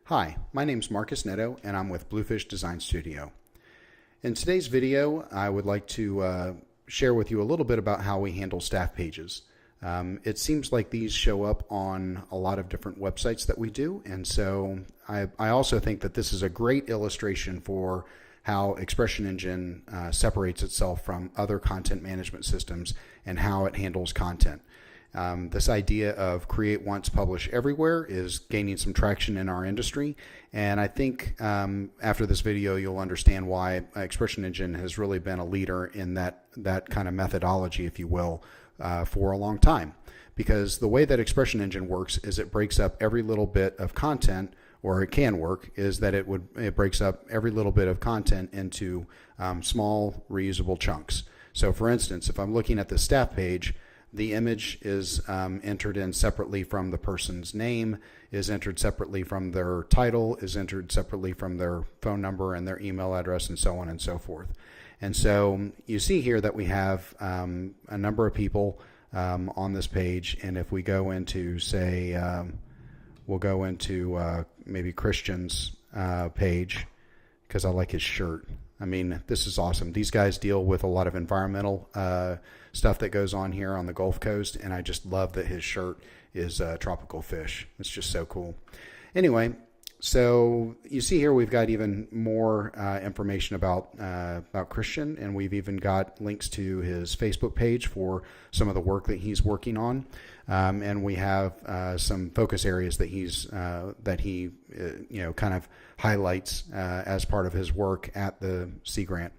Hi, my name's Marcus Netto and I'm with Bluefish Design Studio. In today's video, I would like to share with you a little bit about how we handle staff pages. It seems like these show up on a lot of different websites that we do, and so I also think that this is a great illustration for how ExpressionEngine separates itself from other content management systems and how it handles content. This idea of create once, publish everywhere is gaining some traction in our industry, and I think after this video you'll understand why ExpressionEngine has really been a leader in that kind of methodology, if you will, for a long time. Because the way that ExpressionEngine works is it breaks up every little bit of content, or it can work, is that it breaks up every little bit of content into small reusable chunks. So for instance, if I'm looking at the staff page, the image is entered in separately from the person's name, is entered separately from their title, is entered separately from their phone number and their email address, and so on and so forth. And so you see here that we have a number of people on this page, and if we go into, say, we'll go into maybe Christian's page, because I like his shirt. I mean, this is awesome. These guys deal with a lot of environmental stuff that goes on here on the Gulf Coast, and I just love that his shirt is tropical fish. It's just so cool. Anyway, so you see here we've got even more information about Christian, and we've even got links to his Facebook page for some of the work that he's working on, and we have some focus areas that he kind of highlights as part of his work at the Sea Grant.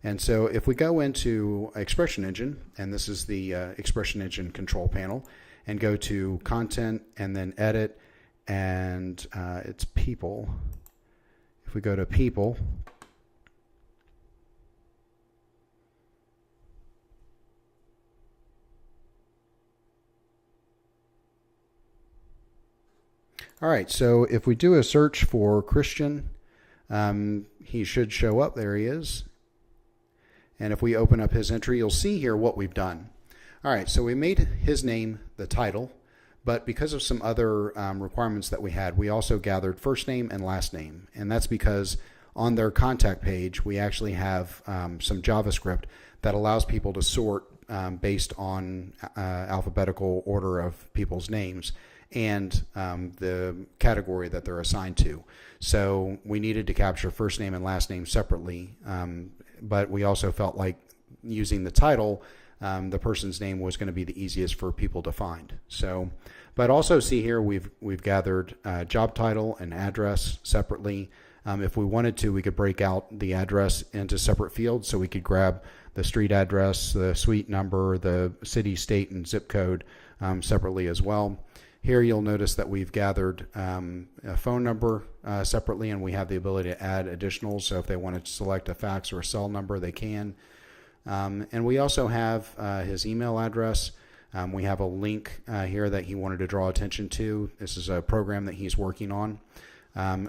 And so if we go into ExpressionEngine, and this is the ExpressionEngine control panel, and go to content and then edit, and it's people. If we go to people, all right, so if we do a search for Christian, he should show up. There he is. And if we open up his entry, you'll see here what we've done. All right, so we made his name the title, but because of some other requirements that we had, we also gathered first name and last name. And that's because on their contact page, we actually have some JavaScript that allows people to sort based on alphabetical order of people's names and the category that they're assigned to. So we needed to capture first name and last name separately, but we also felt like using the title, the person's name was going to be the easiest for people to find. So, but also see here we've gathered job title and address separately. If we wanted to, we could break out the address into separate fields, so we could grab the street address, the suite number, the city, state, and zip code separately as well. Here you'll notice that we've gathered a phone number separately, and we have the ability to add additionals. So if they wanted to select a fax or a cell number, they can. And we also have his email address. We have a link here that he wanted to draw attention to. This is a program that he's working on.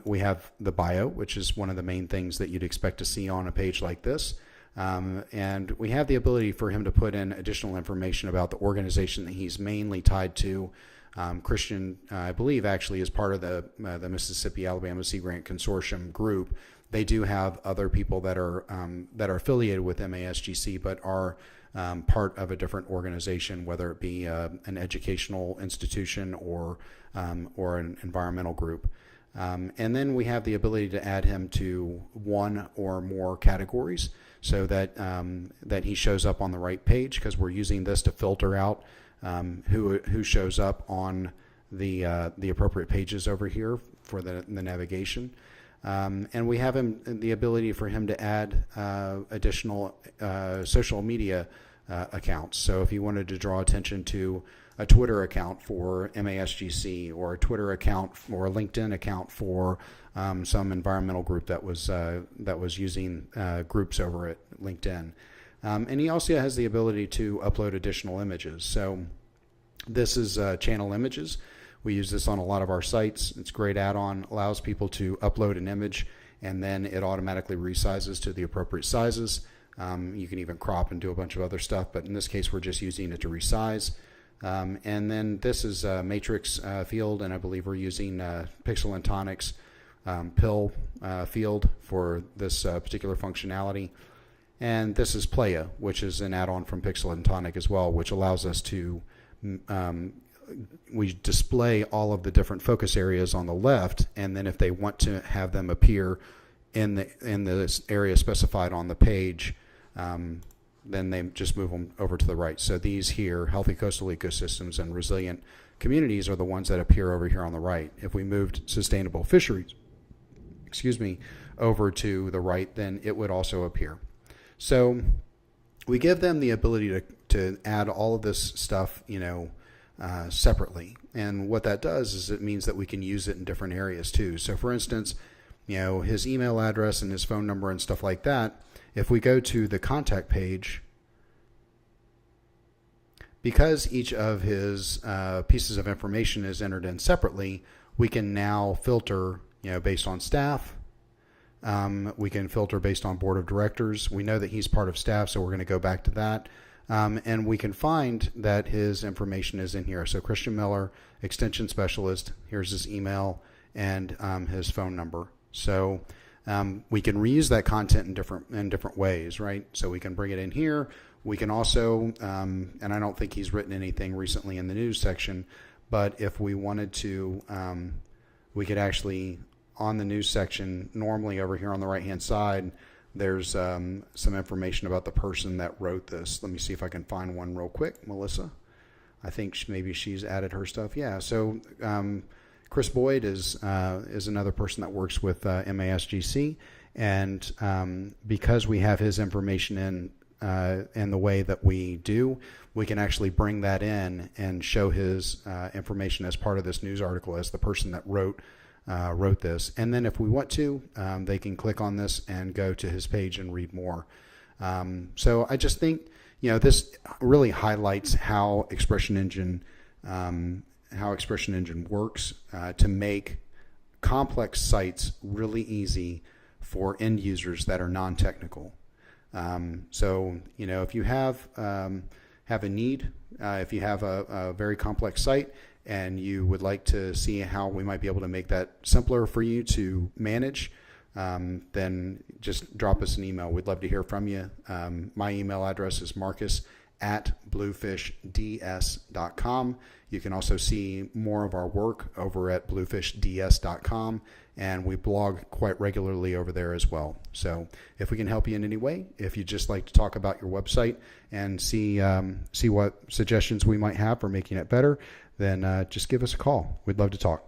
We have the bio, which is one of the main things that you'd expect to see on a page like this. And we have the ability for him to put in additional information about the organization that he's mainly tied to. Christian, I believe, actually is part of the Mississippi-Alabama Sea Grant Consortium group. They do have other people that are affiliated with MASGC, but are part of a different organization, whether it be an educational institution or an environmental group. And then we have the ability to add him to one or more categories, so that he shows up on the right page, because we're using this to filter out who shows up on the appropriate pages over here for the navigation. And we have the ability for him to add additional social media accounts. So if you wanted to draw attention to a Twitter account for MASGC, or a Twitter account or a LinkedIn account for some environmental group that was using groups over at LinkedIn. And he also has the ability to upload additional images. So this is channel images. We use this on a lot of our sites. It's a great add-on, allows people to upload an image, and then it automatically resizes to the appropriate sizes. You can even crop and do a bunch of other stuff, but in this case we're just using it to resize. And then this is a matrix field, and I believe we're using Pixel and Tonics pill field for this particular functionality. And this is Playa, which is an add-on from Pixel and Tonic as well, which allows us to we display all of the different focus areas on the left, and then if they want to have them appear in the area specified on the page, then they just move them over to the right. So these here, healthy coastal ecosystems and resilient communities, are the ones that appear over here on the right. If we moved sustainable fisheries, over to the right, then it would also appear. So we give them the ability to add all of this stuff, separately. And what that does is it means that we can use it in different areas too. So for instance, his email address and his phone number and stuff like that, if we go to the contact page, because each of his pieces of information is entered in separately, we can now filter, based on staff. We can filter based on board of directors. We know that he's part of staff, so we're going to go back to that. And we can find that his information is in here. So Christian Miller, Extension Specialist, here's his email and his phone number. So we can reuse that content in different ways, right? So we can bring it in here. We can also, and I don't think he's written anything recently in the news section, but if we wanted to, we could actually, on the news section, normally over here on the right-hand side, there's some information about the person that wrote this. Let me see if I can find one real quick. Melissa, I think maybe she's added her stuff. Yeah, so Chris Boyd is another person that works with MASGC, and because we have his information in the way that we do, we can actually bring that in and show his information as part of this news article as the person that wrote this. And then if we want to, they can click on this and go to his page and read more. So I just think, this really highlights how ExpressionEngine works to make complex sites really easy for end users that are non-technical. So, if you have a need, if you have a very complex site, and you would like to see how we might be able to make that simpler for you to manage, then just drop us an email. We'd love to hear from you. My email address is marcus@bluefishds.com. You can also see more of our work over at bluefishds.com, and we blog quite regularly over there as well. So if we can help you in any way, if you'd just like to talk about your website and see what suggestions we might have for making it better, then just give us a call. We'd love to talk.